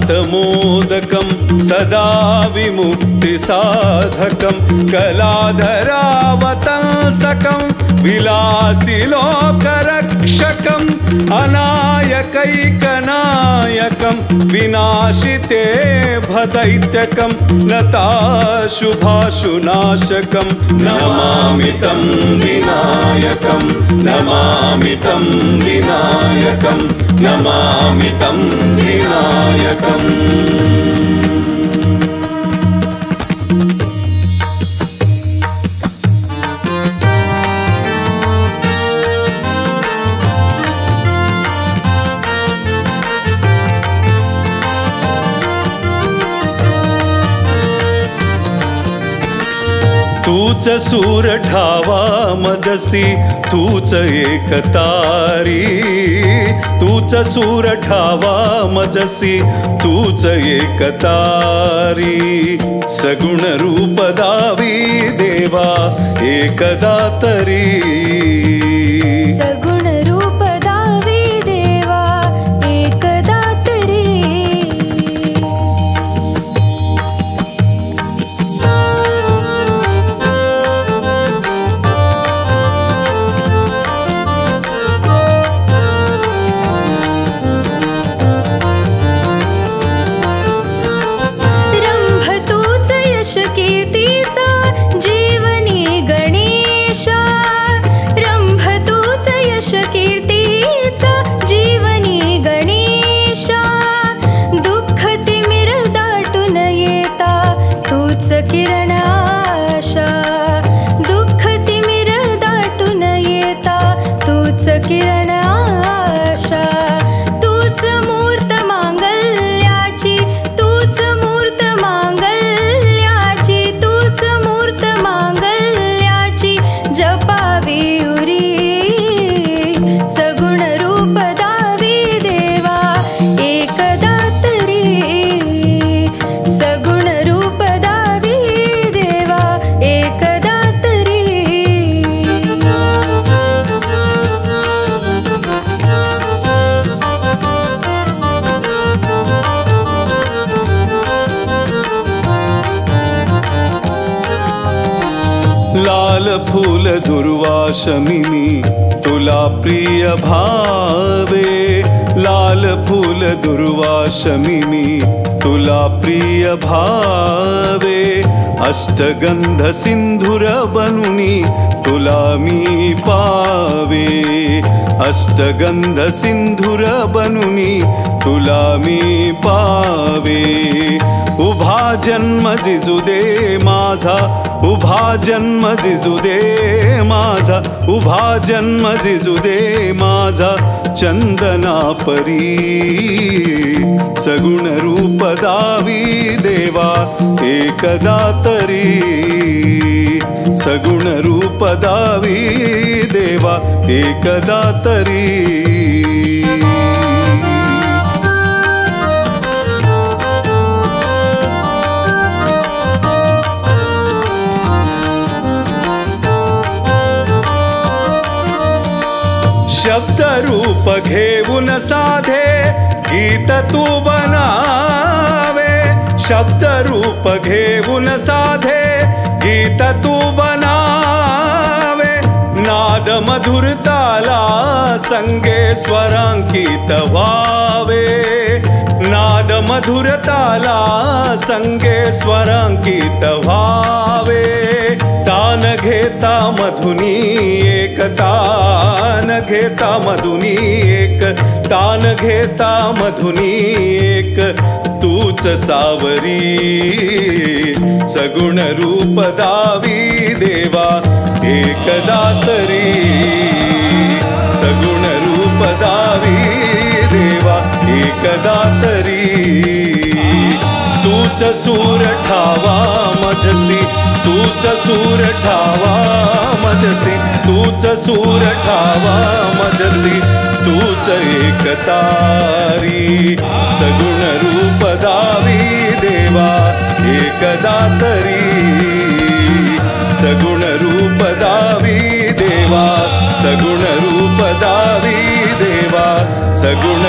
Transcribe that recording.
दिवाकरात्मोदकं सदा विमुक्तिसाधकं कलाधरावतंसकं विलासिलोकरक्षकं अनायकैकनायकं विनाशिते भदैत्यकं नताशुभाशुनाशकं नमामि तं विनायकं नमामि तं विनायकं नमामि तं विनायकम् तूच सूर ठावा मजसी तूच एकतारी तूच सूर ठावा मजसी तूच एकतारी सगुण रूप दावी देवा एकदा तरी सगुण रूप दावी देवा एकदा तरी कीर्तीचा जीवनी गणेशा रंभ तूच यश कीर्तीचा जीवनी गणेशा दुःख तिमिर दाटून येता तूच किरण आशा दुःख तिमिर दाटून येता तूच किरण आशा तूच मूर्त मांगल्याची तूच मूर्त मांगल्याची जपावी उरी सगुण रूप दावी देवा एकदा तरी सगुण रूप दावी देवा एकदा तरी लाल फूल दुर्वाशमिनी तुला प्रिय भावे लाल फूल दुर्वाशमिनी तुला प्रिय भावे अष्टगंध सिंधुर बनुनी तुला मी पावे अष्टगंध सिंधुर बनुनी तुला मी पावे उभा जन्म जिजुदे माझा उभा जन्म जिजुदे माझा उभा जन्म जिजुदे माझा चंदना परी सगुण रूप दावी देवा एकदा तरी सगुण रूप दावी देवा एकदा तरी शब्द रूप घेऊन साधे गीत तू बनावे शब्द रूप घेऊन साधे गीत तू बनावे नाद मधुर ताला संगे स्वरांकित व्हावे नाद मधुर ताला संगे स्वरांकित व्हावे तान घेता मधुनी एक तान घेता मधुनी एक तान घेता मधुनी एक तूच सावरी सगुण रूप दावी देवा एकदा तरी सगुण रूप दावी देवा एकदा तरी तूच सूर ठावा मजसी तूच सूर ठावा मजसी तूच सूर ठावा मजसी तूच एकतारी सगुण रूप दावी देवा एकदा तरी सगुण रूप दावी देवा सगुण रूप दावी देवा सगुण